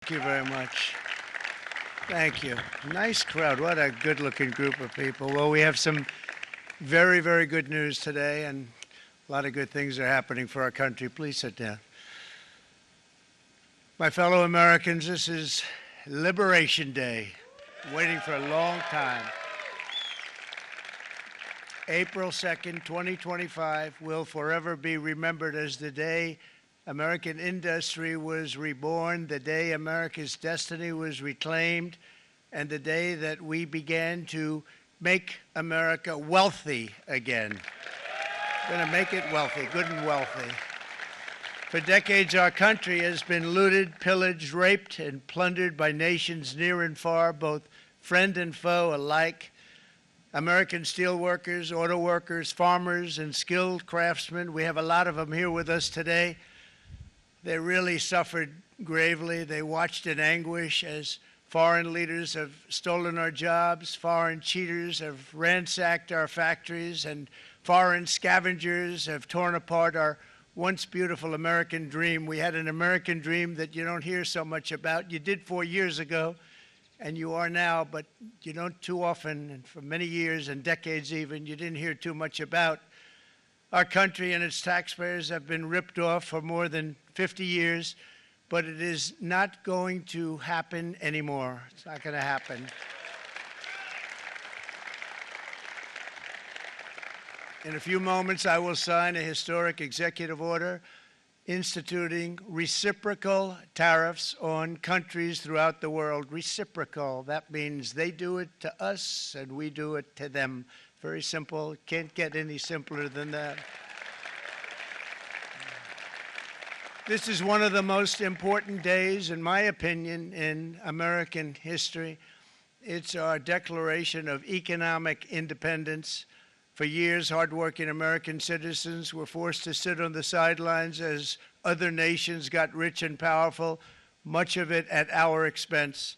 Thank you very much. Thank you. Nice crowd. What a good-looking group of people. Well, we have some very, very good news today, and a lot of good things are happening for our country. Please sit down. My fellow Americans, this is Liberation Day. Waiting for a long time. April 2nd, 2025 will forever be remembered as the day American industry was reborn, the day America's destiny was reclaimed, and the day that we began to make America wealthy again. We're going to make it wealthy, good and wealthy. For decades, our country has been looted, pillaged, raped, and plundered by nations near and far, both friend and foe alike. American steelworkers, auto workers, farmers, and skilled craftsmen, we have a lot of them here with us today. They really suffered gravely. They watched in anguish as foreign leaders have stolen our jobs, foreign cheaters have ransacked our factories, and foreign scavengers have torn apart our once beautiful American dream. We had an American dream that you don't hear so much about. You did 4 years ago, and you are now, but you don't too often, and for many years and decades even, you didn't hear too much about. Our country and its taxpayers have been ripped off for more than 50 years, but it is not going to happen anymore. It's not going to happen. In a few moments, I will sign a historic executive order instituting reciprocal tariffs on countries throughout the world. Reciprocal, that means they do it to us and we do it to them. Very simple. Can't get any simpler than that. This is one of the most important days, in my opinion, in American history. It's our declaration of economic independence. For years, hardworking American citizens were forced to sit on the sidelines as other nations got rich and powerful, much of it at our expense.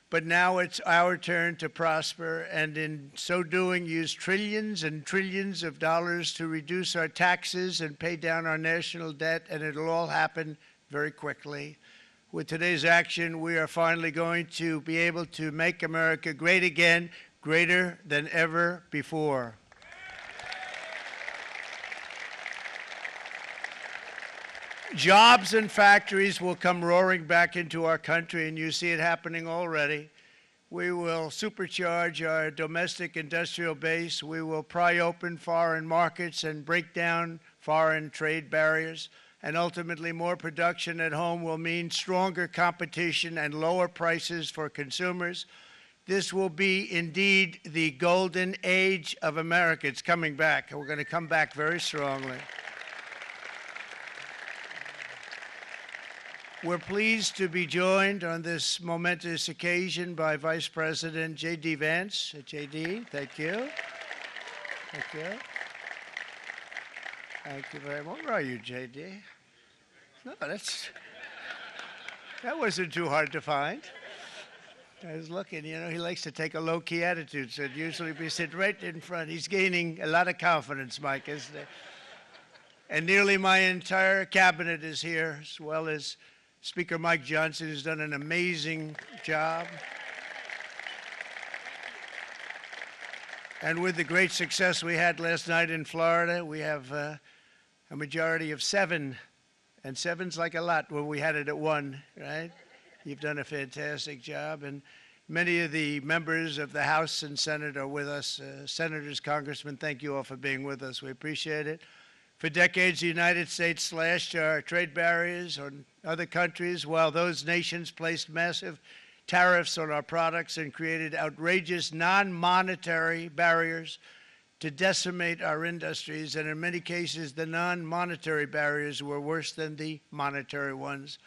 But now it's our turn to prosper, and in so doing, use trillions and trillions of dollars to reduce our taxes and pay down our national debt, and it'll all happen very quickly. With today's action, we are finally going to be able to make America great again, greater than ever before. Jobs and factories will come roaring back into our country, and you see it happening already. We will supercharge our domestic industrial base. We will pry open foreign markets and break down foreign trade barriers. And ultimately, more production at home will mean stronger competition and lower prices for consumers. This will be indeed the golden age of America. It's coming back, and we're going to come back very strongly. We're pleased to be joined on this momentous occasion by Vice President J.D. Vance. J.D., thank you. Thank you. Thank you very much. Where are you, J.D.? No, that wasn't too hard to find. I was looking, you know, he likes to take a low-key attitude, so it'd usually be sit right in front. He's gaining a lot of confidence, Mike, isn't he? And nearly my entire cabinet is here, as well as Speaker Mike Johnson, who's done an amazing job. And with the great success we had last night in Florida, we have a majority of 7, and 7's like a lot when we had it at 1, right? You've done a fantastic job, and many of the members of the House and Senate are with us. Senators, Congressmen, thank you all for being with us. We appreciate it. For decades, the United States slashed our trade barriers on other countries, while those nations placed massive tariffs on our products and created outrageous non-monetary barriers to decimate our industries. And in many cases, the non-monetary barriers were worse than the monetary ones.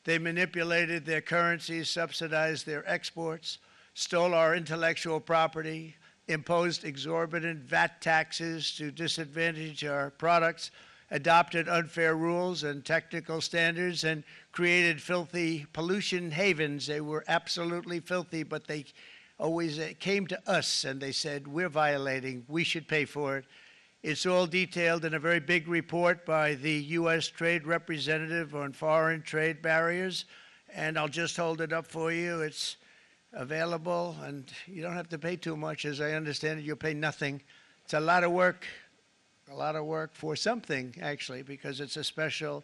They manipulated their currencies, subsidized their exports, stole our intellectual property, imposed exorbitant VAT taxes to disadvantage our products, adopted unfair rules and technical standards, and created filthy pollution havens. They were absolutely filthy, but they always came to us and they said, we're violating, we should pay for it. It's all detailed in a very big report by the U.S. Trade Representative on Foreign Trade Barriers, and I'll just hold it up for you. It's available, and you don't have to pay too much. As I understand it, you'll pay nothing. It's a lot of work for something, actually, because it's a special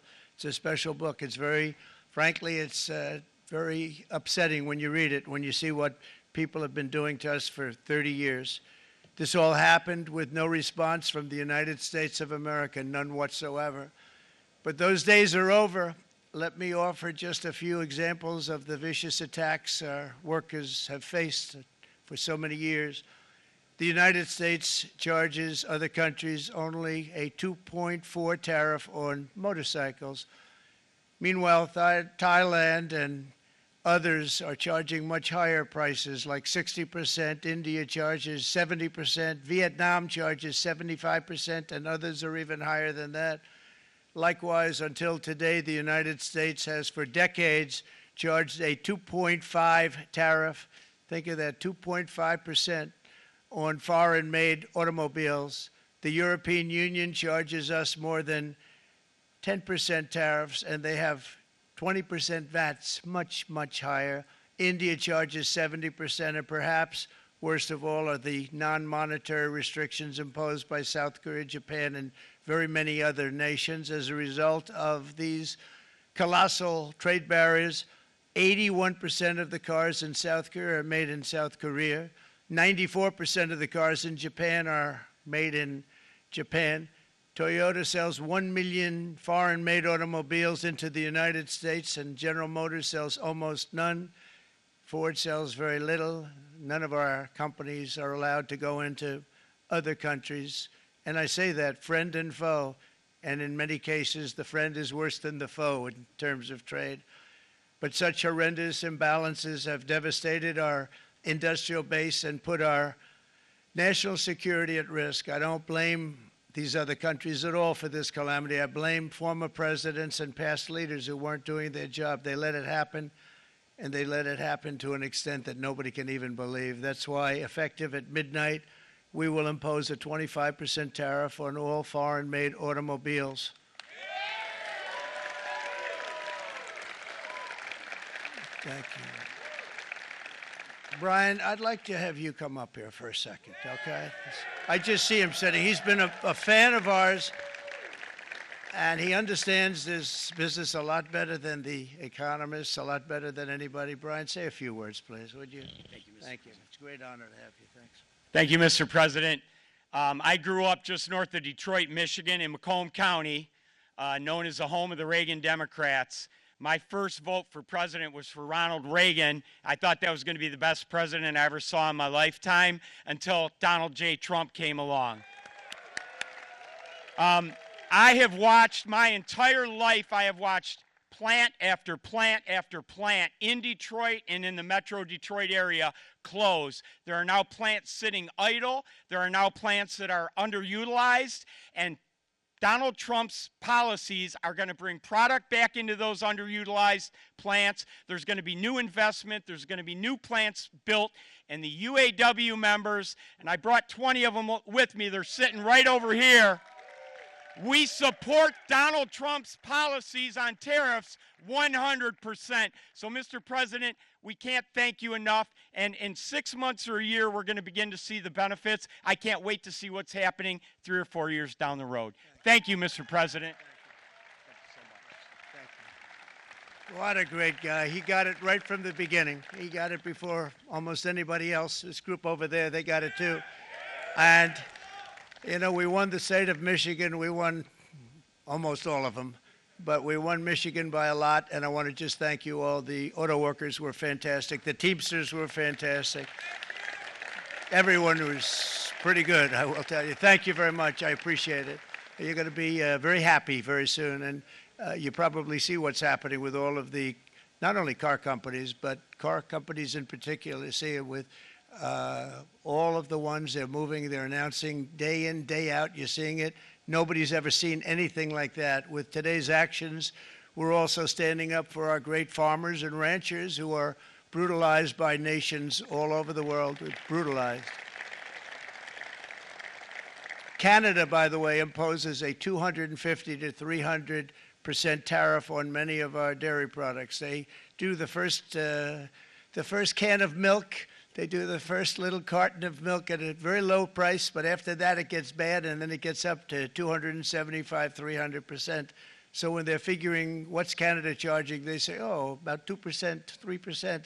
book. It's very, frankly, it's very upsetting when you read it, when you see what people have been doing to us for 30 years. This all happened with no response from the United States of America, none whatsoever. But those days are over. Let me offer just a few examples of the vicious attacks our workers have faced for so many years. The United States charges other countries only a 2.4 tariff on motorcycles. Meanwhile, Thailand and others are charging much higher prices, like 60%. India charges 70%. Vietnam charges 75%, and others are even higher than that. Likewise, until today, the United States has for decades charged a 2.5 tariff. Think of that, 2.5% on foreign-made automobiles. The European Union charges us more than 10% tariffs, and they have 20% VATs, much, much higher. India charges 70%, and perhaps worst of all are the non-monetary restrictions imposed by South Korea, Japan, and very many other nations. As a result of these colossal trade barriers, 81% of the cars in South Korea are made in South Korea. 94% of the cars in Japan are made in Japan. Toyota sells 1 million foreign-made automobiles into the United States, and General Motors sells almost none. Ford sells very little. None of our companies are allowed to go into other countries. And I say that, friend and foe, and in many cases, the friend is worse than the foe in terms of trade. But such horrendous imbalances have devastated our industrial base and put our national security at risk. I don't blame these other countries at all for this calamity. I blame former presidents and past leaders who weren't doing their job. They let it happen, and they let it happen to an extent that nobody can even believe. That's why, effective at midnight, we will impose a 25% tariff on all foreign-made automobiles. Thank you. Brian, I'd like to have you come up here for a second, okay? I just see him sitting. He's been a fan of ours, and he understands this business a lot better than the economists, a lot better than anybody. Brian, say a few words, please, would you? Thank you, Mr. Thank you. President. It's a great honor to have you. Thanks. Thank you, Mr. President. I grew up just north of Detroit, Michigan, in Macomb County, known as the home of the Reagan Democrats. My first vote for president was for Ronald Reagan. I thought that was going to be the best president I ever saw in my lifetime until Donald J. Trump came along. I have watched my entire life, I have watched plant after plant after plant in Detroit and in the metro Detroit area close. There are now plants sitting idle. There are now plants that are underutilized, and Donald Trump's policies are going to bring product back into those underutilized plants. There's going to be new investment. There's going to be new plants built. And the UAW members, and I brought 20 of them with me, they're sitting right over here. We support Donald Trump's policies on tariffs 100%. So, Mr. President, we can't thank you enough. And in 6 months or a year, we're going to begin to see the benefits. I can't wait to see what's happening 3 or 4 years down the road. Thank you, Mr. President. Thank you. What a great guy. He got it right from the beginning. He got it before almost anybody else. This group over there, they got it too. And you know, we won the state of Michigan. We won almost all of them, but we won Michigan by a lot, and I want to just thank you all. The auto workers were fantastic. The Teamsters were fantastic. Everyone was pretty good, I will tell you. Thank you very much. I appreciate it. You're going to be very happy very soon, and you probably see what's happening with all of the, not only car companies, but car companies in particular. You see it with all of the ones they're moving, they're announcing day in, day out. You're seeing it. Nobody's ever seen anything like that. With today's actions, we're also standing up for our great farmers and ranchers who are brutalized by nations all over the world. Brutalized. Canada, by the way, imposes a 250 to 300% tariff on many of our dairy products. They do the first can of milk. They do the first little carton of milk at a very low price, but after that it gets bad, and then it gets up to 275, 300%. So when they're figuring what's Canada charging, they say, oh, about 2%, 3%.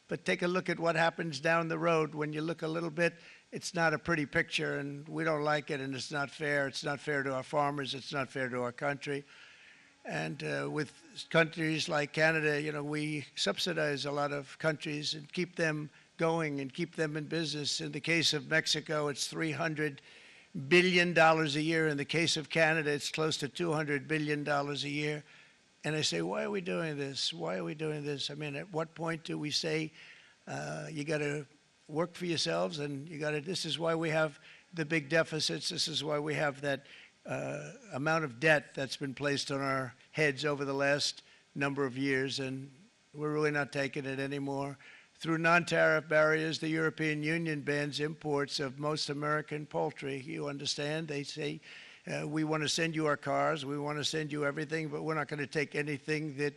But take a look at what happens down the road. When you look a little bit, it's not a pretty picture, and we don't like it, and it's not fair. It's not fair to our farmers. It's not fair to our country. And with countries like Canada, you know, we subsidize a lot of countries and keep them going and keep them in business. In the case of Mexico, it's $300 billion a year. In the case of Canada, it's close to $200 billion a year. And I say, why are we doing this? Why are we doing this? I mean, at what point do we say, you got to work for yourselves, and you got to, this is why we have the big deficits. This is why we have that amount of debt that's been placed on our heads over the last number of years, and we're really not taking it anymore. Through non-tariff barriers, the European Union bans imports of most American poultry. You understand? They say, we want to send you our cars, we want to send you everything, but we're not going to take anything that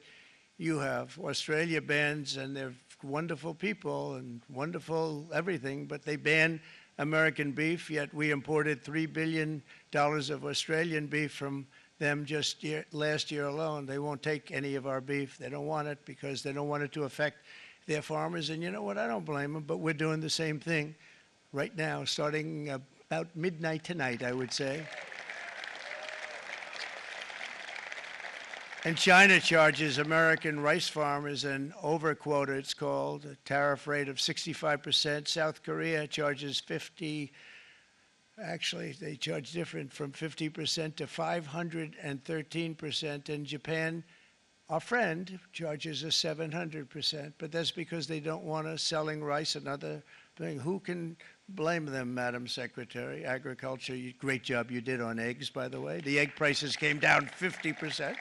you have. Australia bans, and they're wonderful people and wonderful everything, but they ban American beef, yet we imported $3 billion of Australian beef from them just last year alone. They won't take any of our beef. They don't want it because they don't want it to affect their farmers. And you know what? I don't blame them, but we're doing the same thing right now, starting about midnight tonight, I would say. And China charges American rice farmers an overquota, it's called, a tariff rate of 65%. South Korea charges 50, actually they charge different, from 50% to 513%. And Japan, our friend, charges us 700%. But that's because they don't want us selling rice and other things. Who can blame them, Madam Secretary? Agriculture, great job you did on eggs, by the way. The egg prices came down 50%.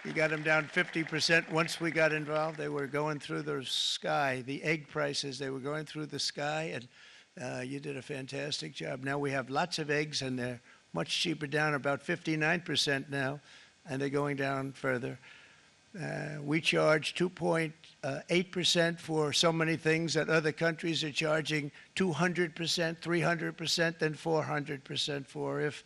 You got them down 50%. Once we got involved, they were going through the sky. The egg prices, they were going through the sky, and you did a fantastic job. Now we have lots of eggs, and they're much cheaper, down about 59% now, and they're going down further. We charge 2.8% for so many things that other countries are charging 200%, 300%, and 400% for. If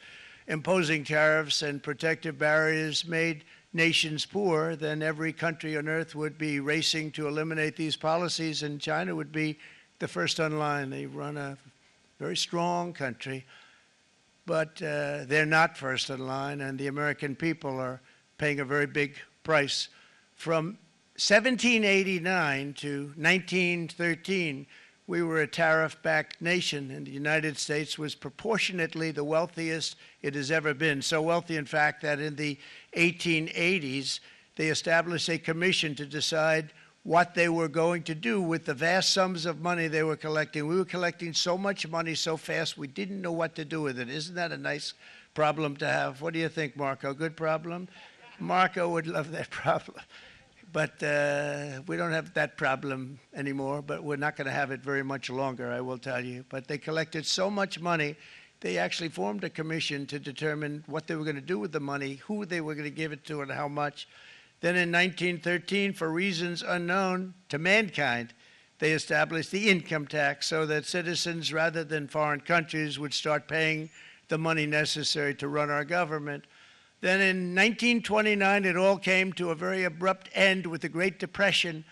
imposing tariffs and protective barriers made nations poor, then every country on earth would be racing to eliminate these policies, and China would be the first on line. They run a very strong country, but they're not first in line, and the American people are paying a very big price. From 1789 to 1913, we were a tariff-backed nation, and the United States was proportionately the wealthiest it has ever been. So wealthy, in fact, that in the 1880s, they established a commission to decide what they were going to do with the vast sums of money they were collecting. We were collecting so much money so fast, we didn't know what to do with it. Isn't that a nice problem to have? What do you think, Marco? Good problem? Marco would love that problem. But we don't have that problem anymore, but we're not going to have it very much longer, I will tell you. But they collected so much money, they actually formed a commission to determine what they were going to do with the money, who they were going to give it to, and how much. Then in 1913, for reasons unknown to mankind, they established the income tax so that citizens, rather than foreign countries, would start paying the money necessary to run our government. Then in 1929, it all came to a very abrupt end with the Great Depression,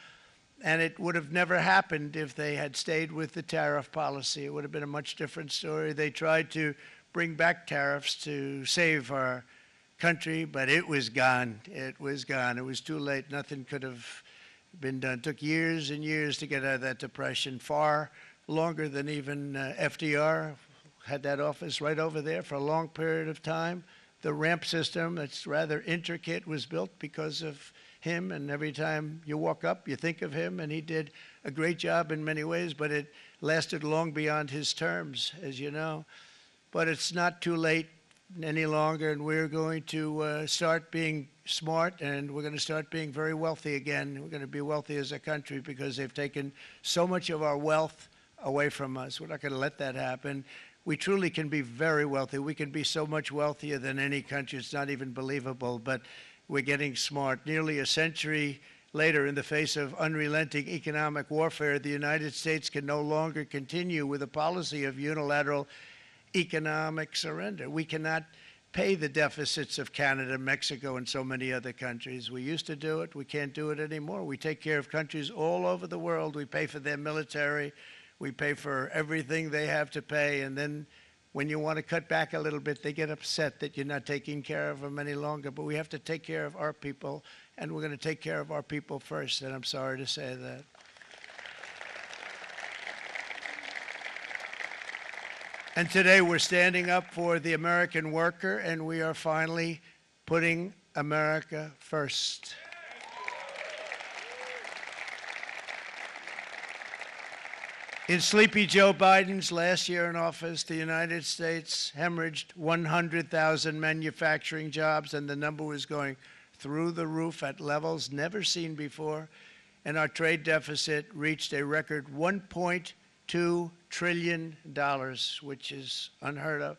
and it would have never happened if they had stayed with the tariff policy. It would have been a much different story. They tried to bring back tariffs to save our country, but it was gone. It was gone. It was too late. Nothing could have been done. It took years and years to get out of that depression, far longer than even FDR had that office right over there for a long period of time. The ramp system, that's rather intricate, was built because of him, and every time you walk up, you think of him, and he did a great job in many ways, but it lasted long beyond his terms, as you know. But it's not too late any longer, and we're going to start being smart, and we're going to start being very wealthy again. We're going to be wealthy as a country because they've taken so much of our wealth away from us. We're not going to let that happen. we truly can be very wealthy. We can be so much wealthier than any country. It's not even believable, but we're getting smart. Nearly a century later, in the face of unrelenting economic warfare, the United States can no longer continue with a policy of unilateral economic surrender. We cannot pay the deficits of Canada, Mexico, and so many other countries. We used to do it. We can't do it anymore. We take care of countries all over the world. We pay for their military. We pay for everything they have to pay. And then when you want to cut back a little bit, they get upset that you're not taking care of them any longer. But we have to take care of our people, and we're going to take care of our people first. And I'm sorry to say that. And today we're standing up for the American worker, and we are finally putting America first. In Sleepy Joe Biden's last year in office, the United States hemorrhaged 100,000 manufacturing jobs, and the number was going through the roof at levels never seen before. And our trade deficit reached a record $1.2 trillion, which is unheard of.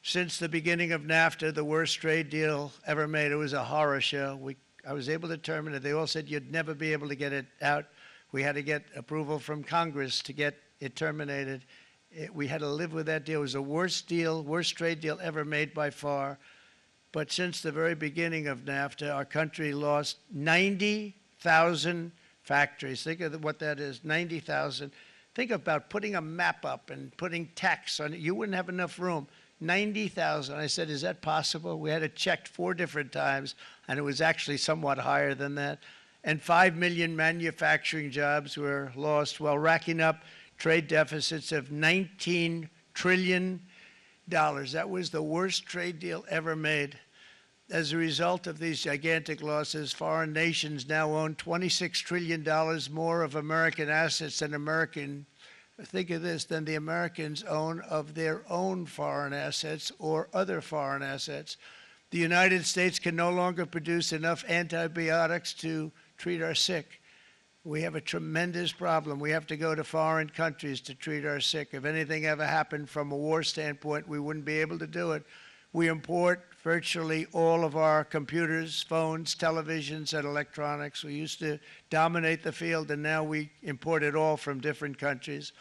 Since the beginning of NAFTA, the worst trade deal ever made, it was a horror show. I was able to terminate it. They all said you'd never be able to get it out. We had to get approval from Congress to get it terminated. We had to live with that deal. It was the worst deal, worst trade deal ever made by far. But since the very beginning of NAFTA, our country lost 90,000 factories. Think of what that is, 90,000. Think about putting a map up and putting tax on it. You wouldn't have enough room. 90,000. I said, is that possible? We had it checked 4 different times, and it was actually somewhat higher than that. And 5 million manufacturing jobs were lost while racking up trade deficits of $19 trillion. That was the worst trade deal ever made. As a result of these gigantic losses, foreign nations now own $26 trillion more of American assets than think of this, than the Americans own of their own foreign assets or other foreign assets. The United States can no longer produce enough antibiotics to treat our sick. We have a tremendous problem. We have to go to foreign countries to treat our sick. If anything ever happened from a war standpoint, we wouldn't be able to do it. We import virtually all of our computers, phones, televisions, and electronics. We used to dominate the field, and now we import it all from different countries.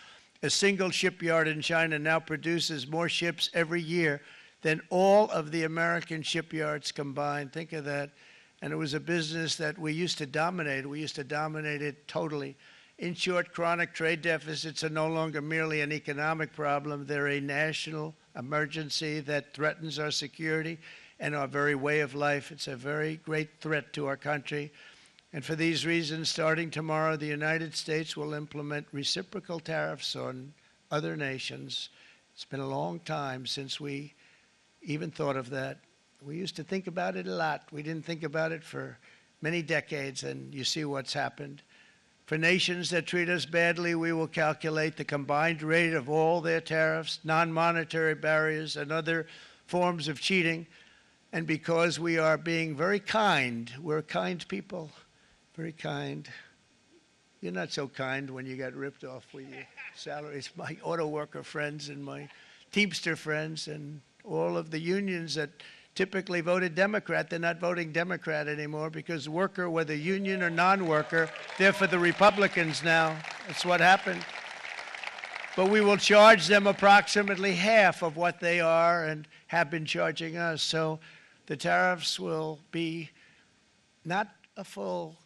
A single shipyard in China now produces more ships every year than all of the American shipyards combined. Think of that. And it was a business that we used to dominate. We used to dominate it totally. In short, chronic trade deficits are no longer merely an economic problem. They're a national emergency that threatens our security and our very way of life. It's a very great threat to our country. And for these reasons, starting tomorrow, the United States will implement reciprocal tariffs on other nations. It's been a long time since we even thought of that. We used to think about it a lot. We didn't think about it for many decades, and you see what's happened. For nations that treat us badly, we will calculate the combined rate of all their tariffs, non-monetary barriers, and other forms of cheating. And because we are being very kind, we're kind people, very kind. You're not so kind when you got ripped off with your salaries. My auto worker friends and my Teamster friends and all of the unions that typically voted Democrat, they're not voting Democrat anymore because worker, whether union or non-worker, they're for the Republicans now. That's what happened. But we will charge them approximately half of what they are and have been charging us. So the tariffs will be not a full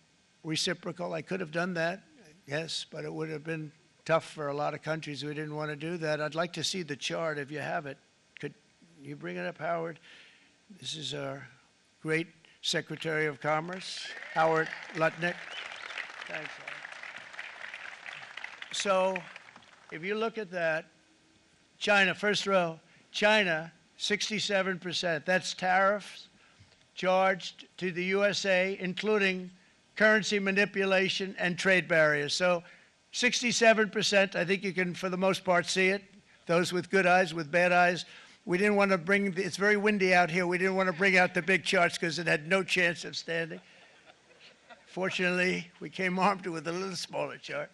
reciprocal. I could have done that, yes, but it would have been tough for a lot of countries. We didn't want to do that. I'd like to see the chart if you have it. Could you bring it up, Howard? This is our great Secretary of Commerce, Howard Lutnick. Thanks, Howard. So if you look at that, China, first row, China, 67%. That's tariffs charged to the USA, including currency manipulation and trade barriers. So 67%, I think you can, for the most part, see it. Those with good eyes, with bad eyes. We didn't want to bring, it's very windy out here. We didn't want to bring out the big charts because it had no chance of standing. Fortunately, we came armed with a little smaller chart.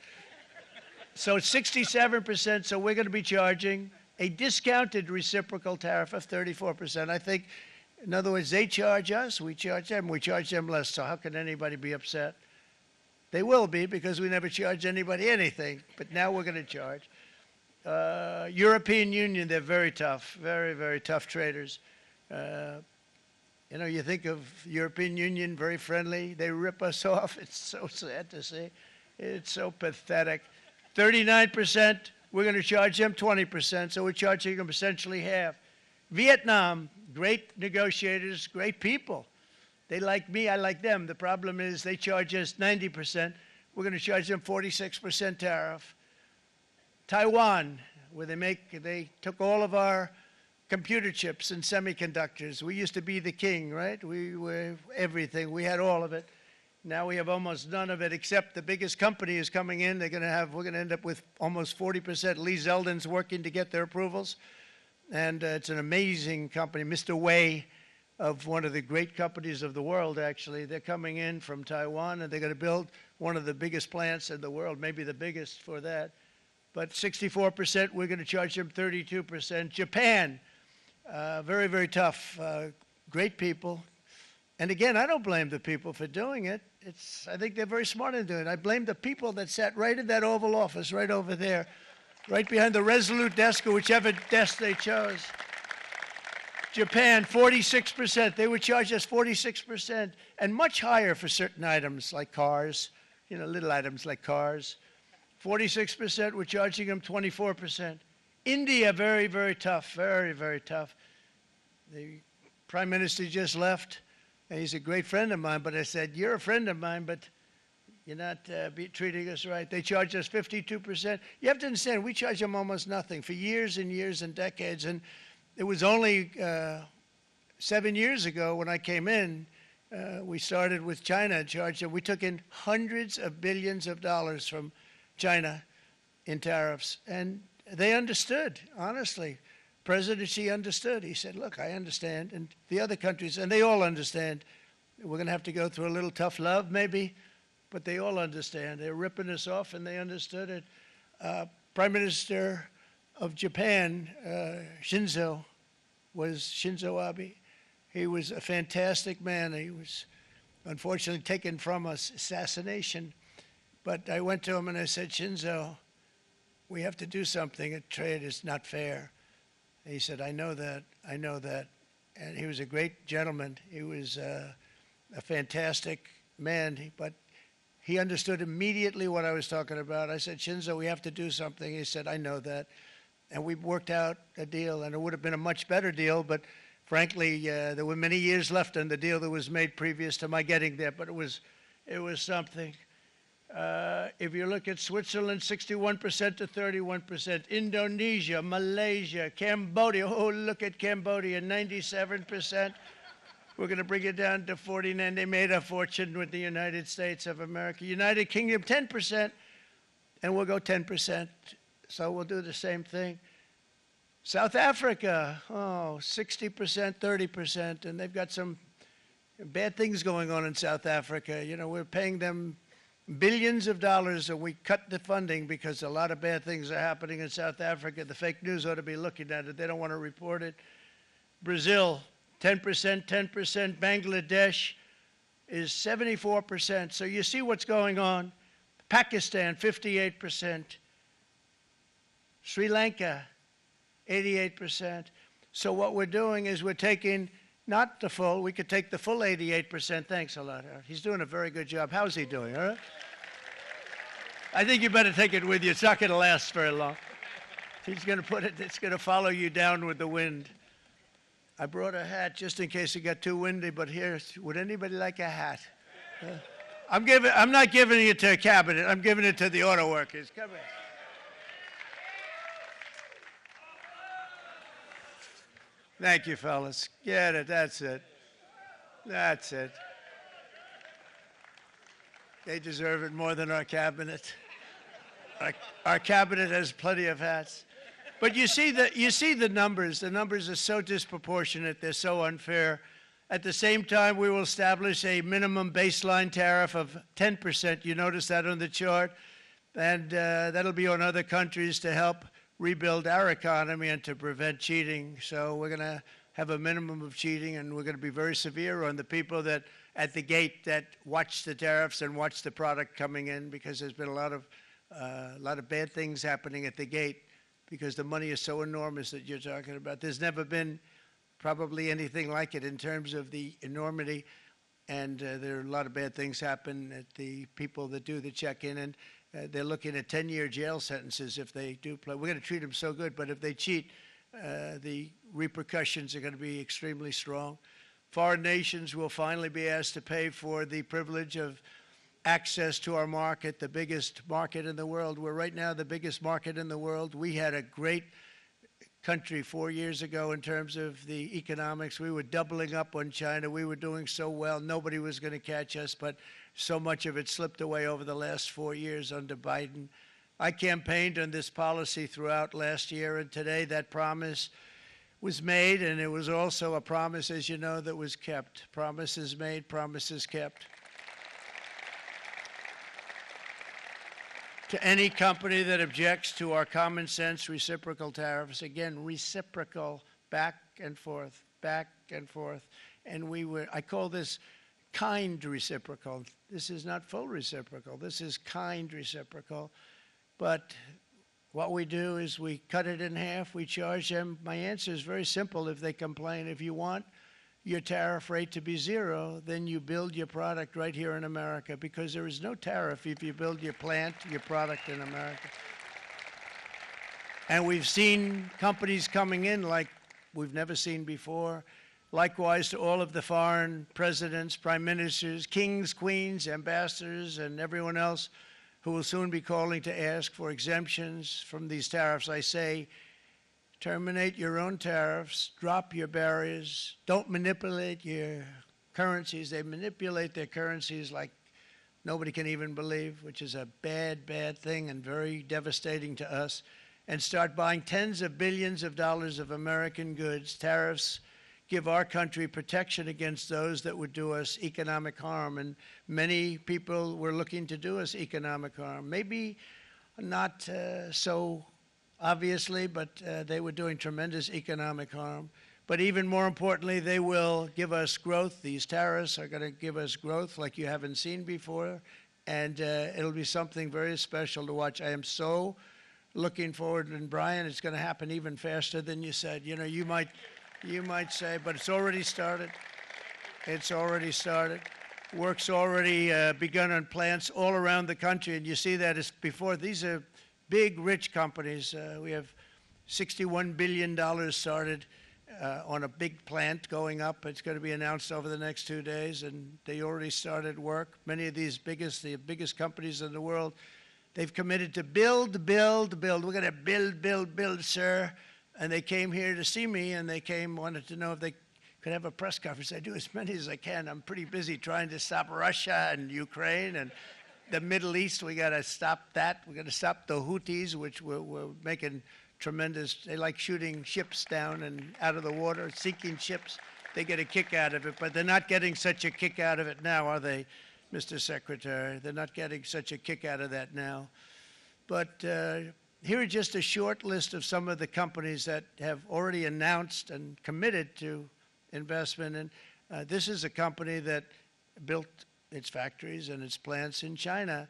So it's 67%, so we're going to be charging a discounted reciprocal tariff of 34%. I think, in other words, they charge us, we charge them less. So how can anybody be upset? They will be, because we never charge anybody anything, but now we're going to charge. European Union, they're very tough, very, very tough traders. You know, you think of European Union, very friendly. They rip us off. It's so sad to see. It's so pathetic. 39%, we're going to charge them 20%, so we're charging them essentially half. Vietnam, great negotiators, great people. They like me, I like them. The problem is they charge us 90%. We're going to charge them 46% tariff. Taiwan, where they took all of our computer chips and semiconductors. We used to be the king, right? We were everything. We had all of it. Now we have almost none of it, except the biggest company is coming in. We're going to end up with almost 40%. Lee Zeldin's working to get their approvals. And it's an amazing company. Mr. Wei, of one of the great companies of the world, actually, they're coming in from Taiwan, and they're going to build one of the biggest plants in the world, maybe the biggest for that. But 64%, we're going to charge them 32%. Japan, very, very tough, great people. And again, I don't blame the people for doing it. I think they're very smart in doing it. I blame the people that sat right in that Oval Office, right over there, right behind the Resolute desk or whichever desk they chose. Japan, 46%. They would charge us 46%, and much higher for certain items like cars, you know, little items like cars. 46%, we're charging them 24%. India, very, very tough, very, very tough. The Prime Minister just left, and he's a great friend of mine, but I said, you're a friend of mine, but you're not treating us right. They charge us 52%. You have to understand, we charge them almost nothing for years and years and decades, and it was only 7 years ago when I came in, we started with China and charged them. We took in hundreds of billions of dollars from China in tariffs, and they understood, honestly. President Xi understood. He said, look, I understand, and the other countries, and they all understand. We're going to have to go through a little tough love, maybe, but they all understand. They're ripping us off, and they understood it. Prime Minister of Japan, Shinzo Abe. He was a fantastic man. He was unfortunately taken from us, assassination. But I went to him and I said, Shinzo, we have to do something. A trade is not fair. And he said, I know that, I know that. And he was a great gentleman. He was a fantastic man, but he understood immediately what I was talking about. I said, Shinzo, we have to do something. He said, I know that. And we worked out a deal, and it would have been a much better deal, but frankly, there were many years left in the deal that was made previous to my getting there, but it was something. If you look at Switzerland, 61% to 31%. Indonesia, Malaysia, Cambodia. Oh, look at Cambodia, 97%. We're going to bring it down to 49. They made a fortune with the United States of America. United Kingdom, 10%, and we'll go 10%. So we'll do the same thing. South Africa, 60%, 30%, and they've got some bad things going on in South Africa. You know, we're paying them billions of dollars, and we cut the funding because a lot of bad things are happening in South Africa. The fake news ought to be looking at it. They don't want to report it. Brazil, 10%, 10%. Bangladesh is 74%. So you see what's going on. Pakistan, 58%. Sri Lanka, 88%. So what we're doing is we're taking not the full, we could take the full 88%. Thanks a lot, Harold. He's doing a very good job. How's he doing, all right? I think you better take it with you. It's not going to last very long. He's going to put it, it's going to follow you down with the wind. I brought a hat just in case it got too windy, but here, would anybody like a hat? I'm not giving it to a cabinet. I'm giving it to the auto workers. Come here. Thank you, fellas. Get it. That's it. That's it. They deserve it more than our cabinet. Our cabinet has plenty of hats. But you see the numbers. The numbers are so disproportionate. They're so unfair. At the same time, we will establish a minimum baseline tariff of 10%. You notice that on the chart. And that'll be on other countries to help rebuild our economy and to prevent cheating. So we're going to have a minimum of cheating, and we're going to be very severe on the people that at the gate that watch the tariffs and watch the product coming in, because there's been a lot of bad things happening at the gate because the money is so enormous that you're talking about. There's never been probably anything like it in terms of the enormity, and there are a lot of bad things happen at the people that do the check-in, and they're looking at 10-year jail sentences if they do play. We're going to treat them so good, but if they cheat, the repercussions are going to be extremely strong. Foreign nations will finally be asked to pay for the privilege of access to our market, the biggest market in the world. We're right now the biggest market in the world. We had a great country 4 years ago in terms of the economics. We were doubling up on China. We were doing so well. Nobody was going to catch us, but so much of it slipped away over the last 4 years under Biden. I campaigned on this policy throughout last year, and today that promise was made, and it was also a promise, as you know, that was kept. Promises made, promises kept. To any company that objects to our common sense reciprocal tariffs, again, reciprocal, back and forth, back and forth. And I call this kind reciprocal. This is not full reciprocal. This is kind reciprocal. But what we do is we cut it in half. We charge them. My answer is very simple if they complain. If you want your tariff rate to be zero, then you build your product right here in America, because there is no tariff if you build your plant, your product in America. And we've seen companies coming in like we've never seen before. Likewise to all of the foreign presidents, prime ministers, kings, queens, ambassadors, and everyone else who will soon be calling to ask for exemptions from these tariffs. I say, terminate your own tariffs, drop your barriers, don't manipulate your currencies. They manipulate their currencies like nobody can even believe, which is a bad, bad thing and very devastating to us. And start buying tens of billions of dollars of American goods. Tariffs give our country protection against those that would do us economic harm. And many people were looking to do us economic harm. Maybe not so obviously, but they were doing tremendous economic harm. But even more importantly, they will give us growth. These tariffs are going to give us growth like you haven't seen before, and it'll be something very special to watch. I am so looking forward, and Brian, it's going to happen even faster than you said. You know, you might say, but it's already started. It's already started. Work's already begun on plants all around the country, and you see that as before. These are big, rich companies. We have $61 billion started on a big plant going up. It's going to be announced over the next 2 days, and they already started work. Many of these the biggest companies in the world, they've committed to build, build, build. We're going to build, build, build, sir. And they came here to see me, and they wanted to know if they could have a press conference. I do as many as I can. I'm pretty busy trying to stop Russia and Ukraine and the Middle East. We got to stop that. We got to stop the Houthis, which we're making tremendous. They like shooting ships down and out of the water, sinking ships. They get a kick out of it, but they're not getting such a kick out of it now, are they, Mr. Secretary? They're not getting such a kick out of that now. But here are just a short list of some of the companies that have already announced and committed to investment. And this is a company that built its factories and its plants in China.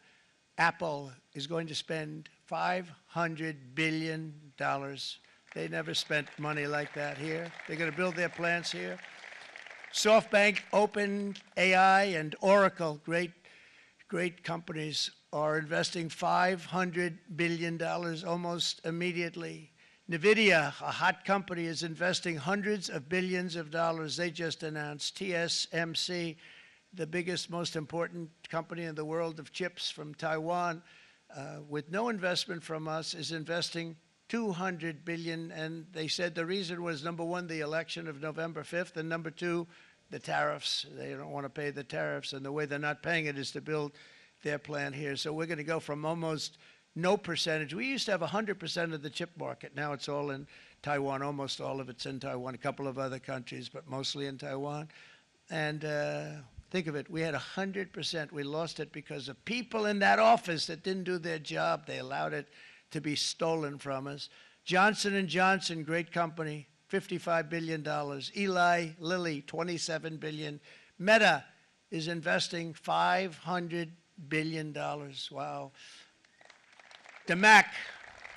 Apple is going to spend $500 billion. They never spent money like that here. They're going to build their plants here. SoftBank, OpenAI, and Oracle, great companies, are investing $500 billion almost immediately. NVIDIA, a hot company, is investing hundreds of billions of dollars. They just announced. TSMC, the biggest, most important company in the world of chips from Taiwan, with no investment from us, is investing $200 billion. And they said the reason was, number one, the election of November 5th, and number two, the tariffs. They don't want to pay the tariffs, and the way they're not paying it is to build their plant here. So we're going to go from almost no percentage. We used to have 100% of the chip market. Now it's all in Taiwan. Almost all of it's in Taiwan. A couple of other countries, but mostly in Taiwan. And think of it. We had 100%. We lost it because of people in that office that didn't do their job. They allowed it to be stolen from us. Johnson & Johnson, great company, $55 billion. Eli Lilly, $27 billion. Meta is investing $500 billion. Wow. DeMac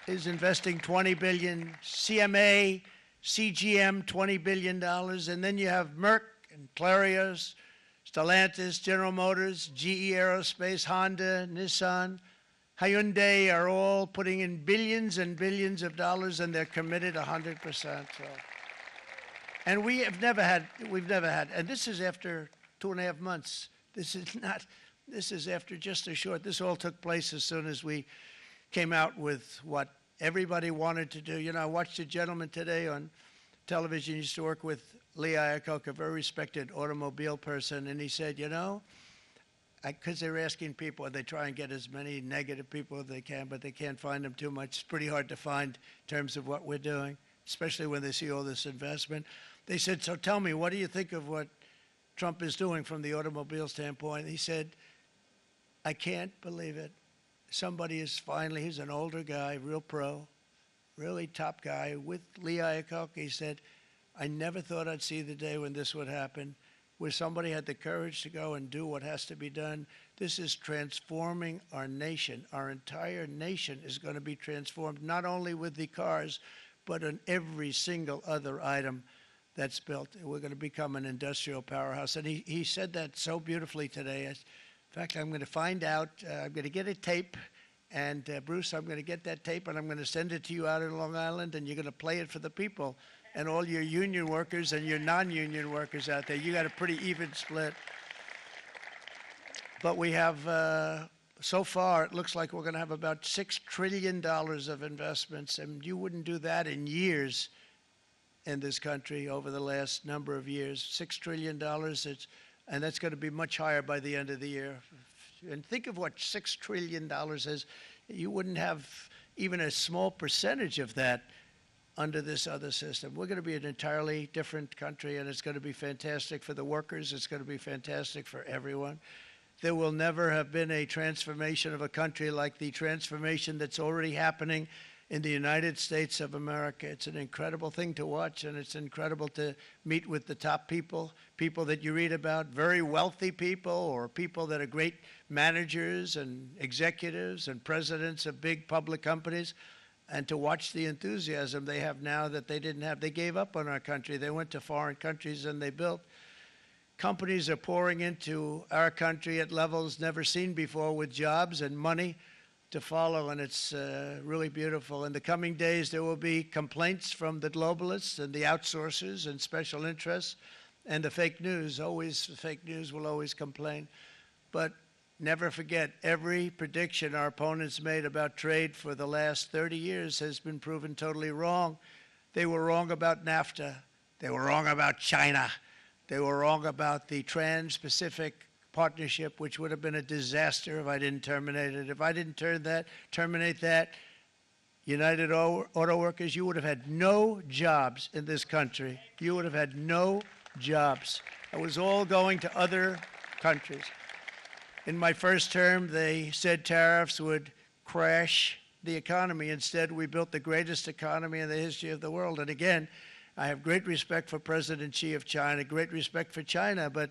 is investing $20 billion. CMA, CGM, $20 billion. And then you have Merck and Clarios, Stellantis, General Motors, GE Aerospace, Honda, Nissan, Hyundai are all putting in billions and billions of dollars, and they're committed 100%. So. And we've never had, and this is after 2.5 months. This is after just a short, this all took place as soon as we came out with what everybody wanted to do. You know, I watched a gentleman today on television, used to work with Lee Iacocca, a very respected automobile person, and he said, you know, because they're asking people, and they try and get as many negative people as they can, but they can't find them too much. It's pretty hard to find in terms of what we're doing, especially when they see all this investment. They said, so tell me, what do you think of what Trump is doing from the automobile standpoint? He said, I can't believe it. Somebody is finally, he's an older guy, real pro, really top guy, with Lee Iacocca. He said, I never thought I'd see the day when this would happen, where somebody had the courage to go and do what has to be done. This is transforming our nation. Our entire nation is going to be transformed, not only with the cars, but on every single other item that's built. We're going to become an industrial powerhouse. And he said that so beautifully today. In fact, I'm going to find out, I'm going to get a tape, and Bruce, I'm going to get that tape, and I'm going to send it to you out in Long Island, and you're going to play it for the people. And all your union workers and your non-union workers out there, you got a pretty even split. But we have, so far, it looks like we're going to have about $6 trillion of investments, and you wouldn't do that in years in this country over the last number of years. $6 trillion, and that's going to be much higher by the end of the year. And think of what $6 trillion is. You wouldn't have even a small percentage of that under this other system. We're going to be an entirely different country, and it's going to be fantastic for the workers. It's going to be fantastic for everyone. There will never have been a transformation of a country like the transformation that's already happening in the United States of America. It's an incredible thing to watch, and it's incredible to meet with the top people, people that you read about, very wealthy people, or people that are great managers and executives and presidents of big public companies, and to watch the enthusiasm they have now that they didn't have. They gave up on our country. They went to foreign countries and they built. Companies are pouring into our country at levels never seen before, with jobs and money to follow, and it's really beautiful. In the coming days, there will be complaints from the globalists and the outsourcers and special interests and the fake news. Always, the fake news will always complain. But never forget, every prediction our opponents made about trade for the last 30 years has been proven totally wrong. They were wrong about NAFTA. They were wrong about China. They were wrong about the Trans-Pacific Partnership, which would have been a disaster if I didn't terminate it. If I didn't terminate that, United Auto Workers, you would have had no jobs in this country. You would have had no jobs. It was all going to other countries. In my first term, they said tariffs would crash the economy. Instead, we built the greatest economy in the history of the world. And again, I have great respect for President Xi of China, great respect for China, but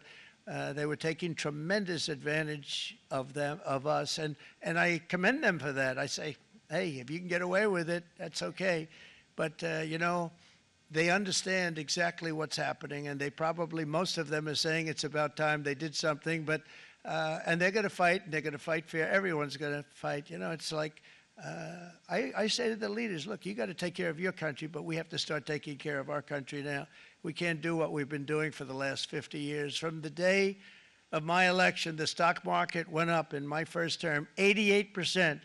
they were taking tremendous advantage of us, and I commend them for that. I say, hey, if you can get away with it, that's okay. But, you know, they understand exactly what's happening, and they probably, most of them are saying it's about time they did something, but and they're going to fight, and they're going to fight fair. Everyone's going to fight. You know, it's like, I say to the leaders, look, you got to take care of your country, but we have to start taking care of our country now. We can't do what we've been doing for the last 50 years. From the day of my election, the stock market went up in my first term 88%,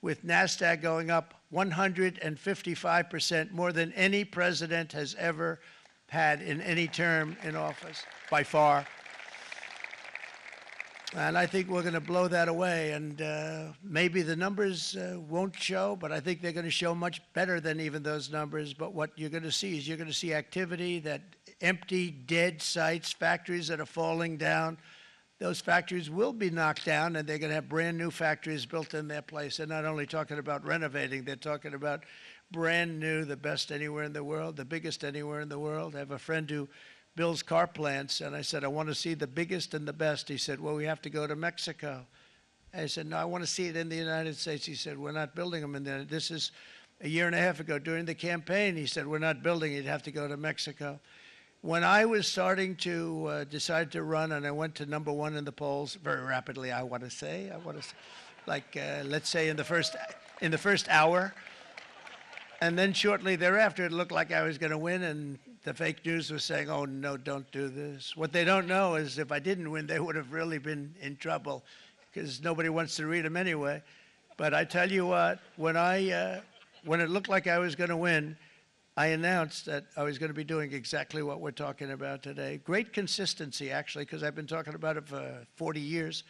with NASDAQ going up 155%, more than any president has ever had in any term in office, by far. And I think we're going to blow that away. And maybe the numbers won't show, but I think they're going to show much better than even those numbers. But what you're going to see is you're going to see activity, that empty, dead sites, factories that are falling down. Those factories will be knocked down, and they're going to have brand new factories built in their place. They're not only talking about renovating, they're talking about brand new, the best anywhere in the world, the biggest anywhere in the world. I have a friend who builds car plants, and I said, I want to see the biggest and the best. He said, well, we have to go to Mexico. I said, no, I want to see it in the United States. He said, we're not building them in there. This is a year and a half ago during the campaign. He said, we're not building it. You'd have to go to Mexico. When I was starting to decide to run, and I went to #1 in the polls very rapidly, I want to say, like let's say in the first hour, and then shortly thereafter, it looked like I was going to win, and the fake news was saying, "Oh no, don't do this." What they don't know is if I didn't win, they would have really been in trouble, because nobody wants to read them anyway. But I tell you what, when it looked like I was going to win, I announced that I was going to be doing exactly what we're talking about today. Great consistency, actually, because I've been talking about it for 40 years,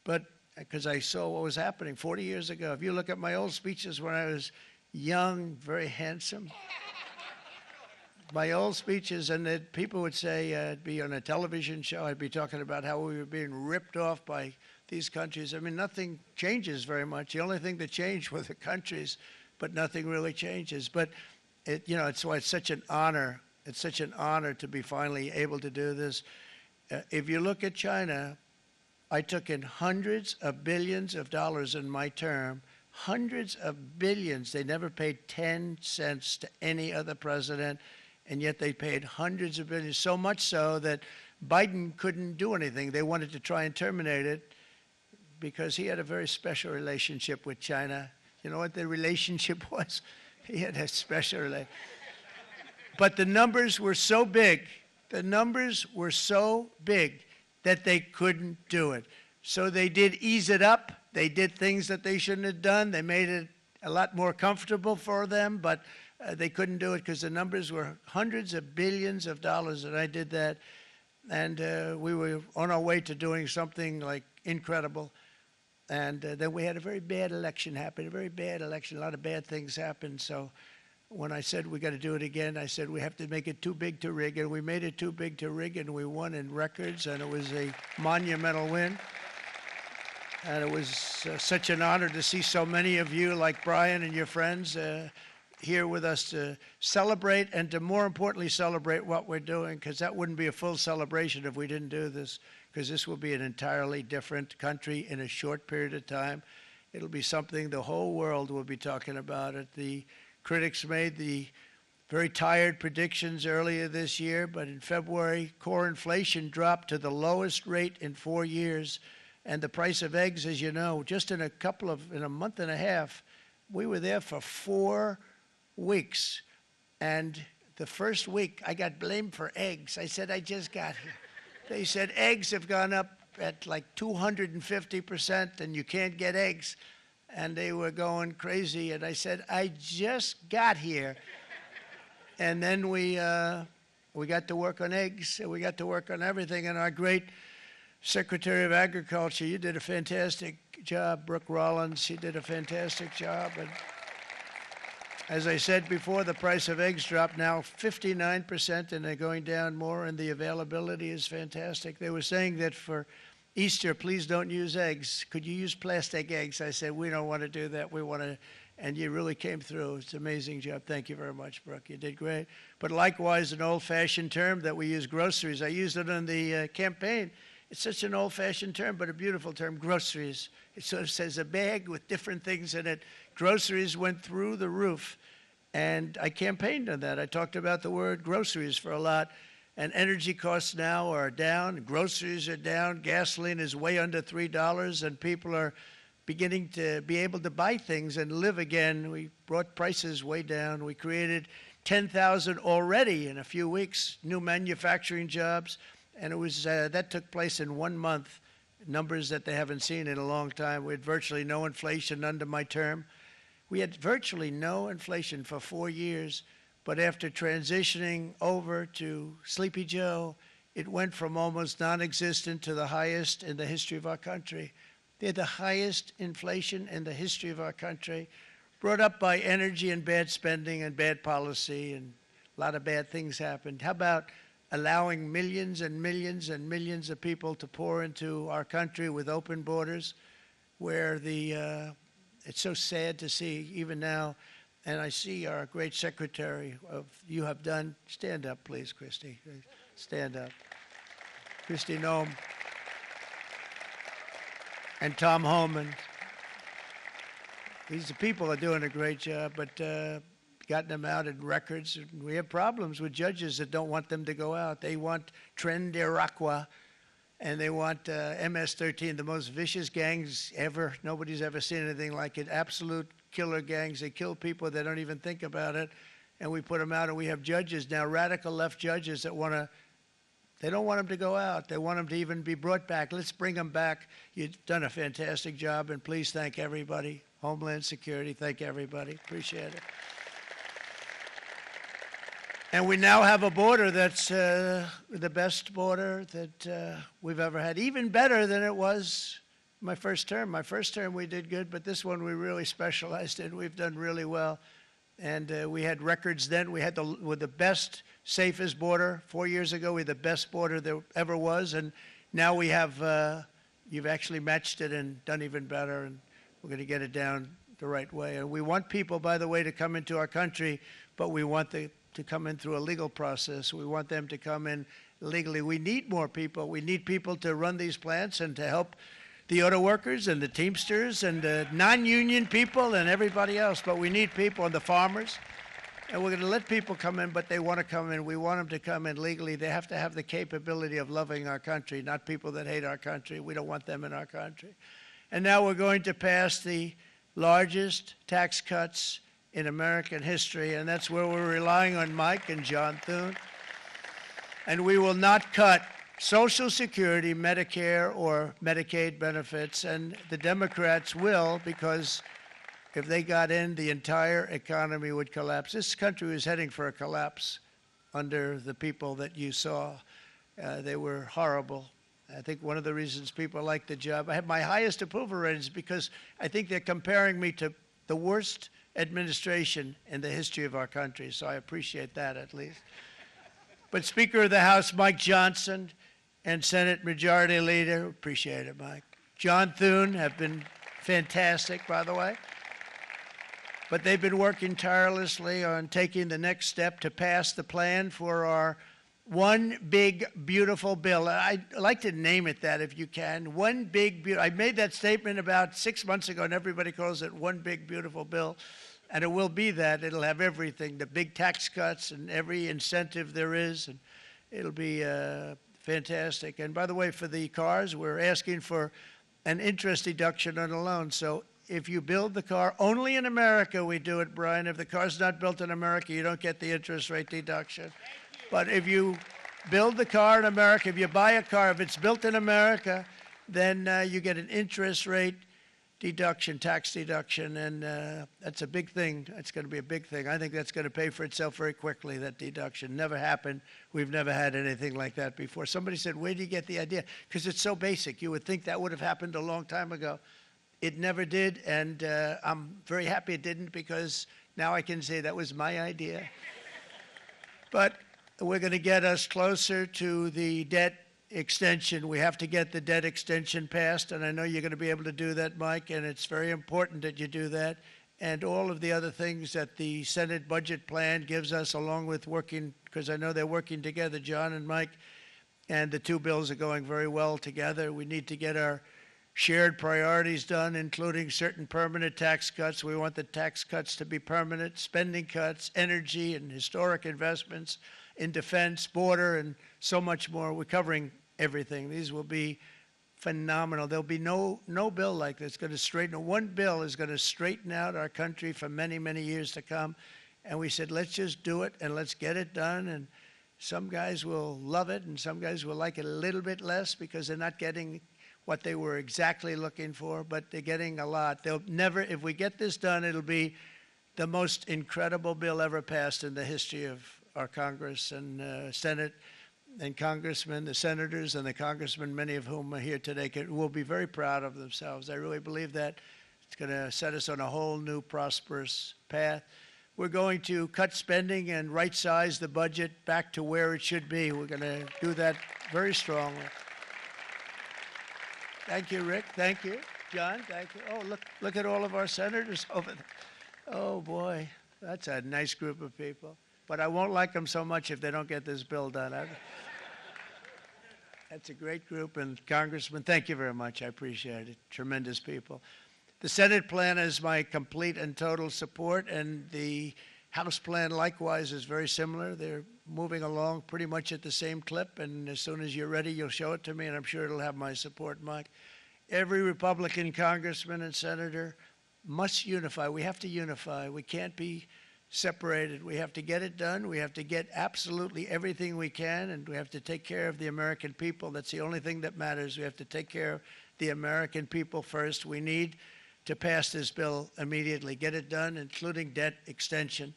but because I saw what was happening 40 years ago. If you look at my old speeches when I was young, very handsome, my old speeches, and that people would say I'd be on a television show, I'd be talking about how we were being ripped off by these countries. I mean, nothing changes very much. The only thing that changed were the countries, but nothing really changes. But it's why it's such an honor. It's such an honor to be finally able to do this. If you look at China, I took in hundreds of billions of dollars in my term, hundreds of billions. They never paid 10 cents to any other president, and yet they paid hundreds of billions, so much so that Biden couldn't do anything. They wanted to try and terminate it because he had a very special relationship with China. You know what the relationship was? He had a special relationship. But the numbers were so big, that they couldn't do it. So they did ease it up. They did things that they shouldn't have done. They made it a lot more comfortable for them, but they couldn't do it because the numbers were hundreds of billions of dollars, and I did that. And we were on our way to doing something like incredible. And then we had a very bad election happen, a very bad election. A lot of bad things happened. So when I said we got to do it again, I said we have to make it too big to rig. And we made it too big to rig, and we won in records, and it was a monumental win. And it was such an honor to see so many of you, like Brian and your friends, here with us to celebrate, and to more importantly celebrate what we're doing, because that wouldn't be a full celebration if we didn't do this, because this will be an entirely different country in a short period of time. It'll be something the whole world will be talking about it. The critics made the very tired predictions earlier this year, but in February, core inflation dropped to the lowest rate in 4 years, and the price of eggs, as you know, just in a month and a half, we were there for 4 weeks, and the first week I got blamed for eggs. I said, I just got here. They said eggs have gone up at like 250%, and you can't get eggs, and they were going crazy. And I said, I just got here. And then we got to work on eggs, and we got to work on everything. And our great Secretary of Agriculture, you did a fantastic job, Brooke Rollins. She did a fantastic job. And as I said before, the price of eggs dropped now 59%, and they're going down more, and the availability is fantastic. They were saying that for Easter, please don't use eggs. Could you use plastic eggs? I said, we don't want to do that. We want to, and you really came through. It's an amazing job. Thank you very much, Brooke. You did great. But likewise, an old-fashioned term that we use, groceries. I used it in the campaign. It's such an old-fashioned term, but a beautiful term, groceries. It sort of says a bag with different things in it. Groceries went through the roof, and I campaigned on that. I talked about the word groceries for a lot, and energy costs now are down, groceries are down, gasoline is way under $3, and people are beginning to be able to buy things and live again. We brought prices way down. We created 10,000 already in a few weeks, new manufacturing jobs, and it was that took place in 1 month, numbers that they haven't seen in a long time. We had virtually no inflation under my term. We had virtually no inflation for 4 years, but after transitioning over to Sleepy Joe, it went from almost non-existent to the highest in the history of our country. They had the highest inflation in the history of our country, brought up by energy and bad spending and bad policy, and a lot of bad things happened. How about allowing millions and millions and millions of people to pour into our country with open borders, where it's so sad to see, even now, And I see our great secretary of you have done. Stand up, please, Christy. Stand up. Christy Nome. And Tom Holman. These people are doing a great job, but gotten them out in records. We have problems with judges that don't want them to go out. They want Tren de Aragua, and they want MS-13, the most vicious gangs ever. Nobody's ever seen anything like it. Absolute killer gangs. They kill people. They don't even think about it. And we put them out, and we have judges now, radical left judges that want to, they don't want them to go out. They want them to even be brought back. Let's bring them back. You've done a fantastic job, and please thank everybody. Homeland Security, thank everybody. Appreciate it. And we now have a border that's the best border that we've ever had, even better than it was my first term. My first term we did good, but this one we really specialized in. We've done really well. And we had records then. We had the best, safest border. 4 years ago, we had the best border there ever was. And now we have, you've actually matched it and done even better. And we're going to get it down the right way. And we want people, by the way, to come into our country, but we want to come in through a legal process. We want them to come in legally. We need more people. We need people to run these plants and to help the auto workers and the Teamsters and the non-union people and everybody else. But we need people and the farmers. And we're going to let people come in, but they want to come in. We want them to come in legally. They have to have the capability of loving our country, not people that hate our country. We don't want them in our country. And now we're going to pass the largest tax cuts in American history, and that's where we're relying on Mike and John Thune. And we will not cut Social Security, Medicare, or Medicaid benefits, and the Democrats will, because if they got in, the entire economy would collapse. This country was heading for a collapse under the people that you saw. They were horrible. I think one of the reasons people like the job, I have my highest approval ratings because I think they're comparing me to the worst administration in the history of our country, so I appreciate that at least. But Speaker of the House Mike Johnson and Senate Majority Leader, appreciate it, Mike. John Thune have been fantastic, by the way. But they've been working tirelessly on taking the next step to pass the plan for our one big, beautiful bill. I'd like to name it that if you can. One big, beautiful. I made that statement about 6 months ago, and everybody calls it one big, beautiful bill. And it will be that. It'll have everything, the big tax cuts and every incentive there is. And it'll be fantastic. And by the way, for the cars, we're asking for an interest deduction on a loan. So if you build the car, only in America we do it, Brian. If the car's not built in America, you don't get the interest rate deduction. But if you build the car in America, if you buy a car, if it's built in America, then you get an interest rate deduction, tax deduction, and that's a big thing. It's going to be a big thing. I think that's going to pay for itself very quickly, that deduction. Never happened. We've never had anything like that before. Somebody said, where do you get the idea? Because it's so basic. You would think that would have happened a long time ago. It never did, and I'm very happy it didn't because now I can say that was my idea. But we're going to get us closer to the debt extension. We have to get the debt extension passed, and I know you're going to be able to do that, Mike, and it's very important that you do that. And all of the other things that the Senate budget plan gives us, along with working, because I know they're working together, John and Mike, and the two bills are going very well together. We need to get our shared priorities done, including certain permanent tax cuts. We want the tax cuts to be permanent, spending cuts, energy and historic investments in defense, border, and so much more. We're covering everything. These will be phenomenal. There'll be no bill like this going to straighten. One bill is going to straighten out our country for many, many years to come. And we said, let's just do it and let's get it done. And some guys will love it and some guys will like it a little bit less because they're not getting what they were exactly looking for, but they're getting a lot. They'll never, if we get this done, it'll be the most incredible bill ever passed in the history of our Congress and Senate and congressmen, the senators and the congressmen, many of whom are here today, will be very proud of themselves. I really believe that. It's going to set us on a whole new prosperous path. We're going to cut spending and right-size the budget back to where it should be. We're going to do that very strongly. Thank you, Rick. Thank you. John, thank you. Oh, look at all of our senators over there. Oh, boy. That's a nice group of people. But I won't like them so much if they don't get this bill done. That's a great group, and Congressman, thank you very much. I appreciate it. Tremendous people. The Senate plan has my complete and total support, and the House plan likewise is very similar. They're moving along pretty much at the same clip, and as soon as you're ready, you'll show it to me, and I'm sure it'll have my support, Mike. Every Republican congressman and senator must unify. We have to unify. We can't be separated. We have to get it done. We have to get absolutely everything we can, and we have to take care of the American people. That's the only thing that matters. We have to take care of the American people first. We need to pass this bill immediately, get it done, including debt extension.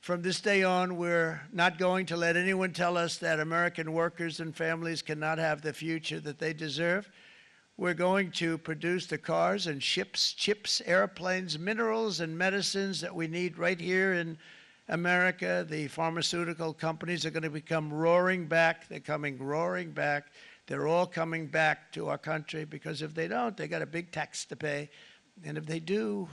From this day on, we're not going to let anyone tell us that American workers and families cannot have the future that they deserve. We're going to produce the cars and ships, chips, airplanes, minerals, and medicines that we need right here in America. The pharmaceutical companies are going to become roaring back. They're coming roaring back. They're all coming back to our country, because if they don't, they got a big tax to pay. And if they do,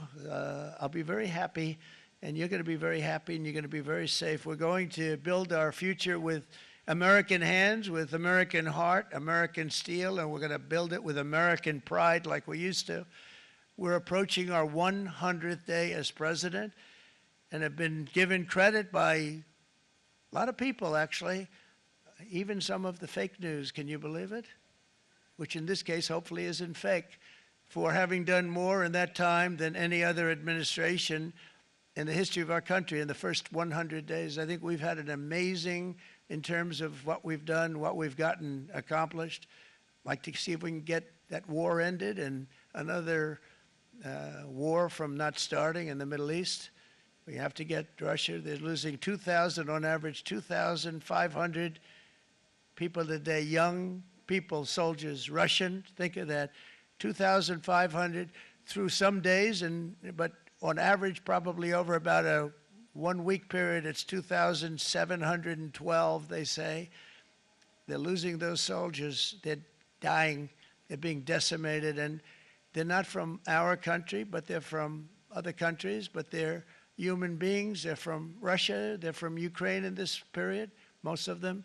I'll be very happy, and you're going to be very happy, and you're going to be very safe. We're going to build our future with American hands, with American heart, American steel, and we're going to build it with American pride like we used to. We're approaching our 100th day as president, and have been given credit by a lot of people, actually, even some of the fake news. Can you believe it? Which in this case hopefully isn't fake, for having done more in that time than any other administration in the history of our country in the first 100 days. I think we've had an amazing, in terms of what we've done, what we've gotten accomplished. I'd like to see if we can get that war ended and another war from not starting in the Middle East. We have to get Russia. They're losing 2,000 on average, 2,500 people a day, young people, soldiers, Russian, think of that, 2,500 through some days, but on average, probably over about a 1 week period, it's 2,712, they say. They're losing those soldiers. They're dying. They're being decimated. And they're not from our country, but they're from other countries. But they're human beings. They're from Russia. They're from Ukraine in this period, most of them.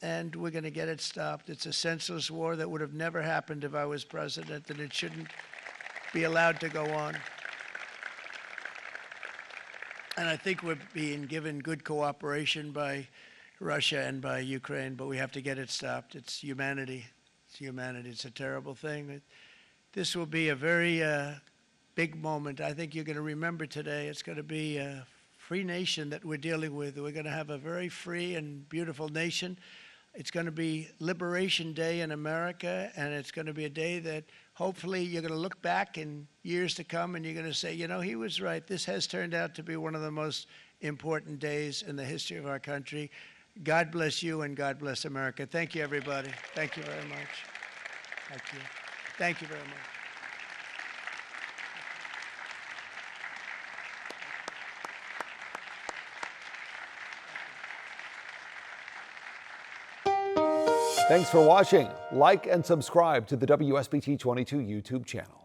And we're going to get it stopped. It's a senseless war that would have never happened if I was president, and it shouldn't be allowed to go on. And I think we're being given good cooperation by Russia and by Ukraine, but we have to get it stopped. It's humanity. It's humanity. It's a terrible thing. This will be a very big moment. I think you're going to remember today. It's going to be a free nation that we're dealing with. We're going to have a very free and beautiful nation. It's going to be Liberation Day in America, and it's going to be a day that hopefully you're going to look back in years to come and you're going to say, you know, he was right. This has turned out to be one of the most important days in the history of our country. God bless you, and God bless America. Thank you, everybody. Thank you very much. Thank you. Thank you very much. Thanks for watching. Like and subscribe to the WSBT 22 YouTube channel.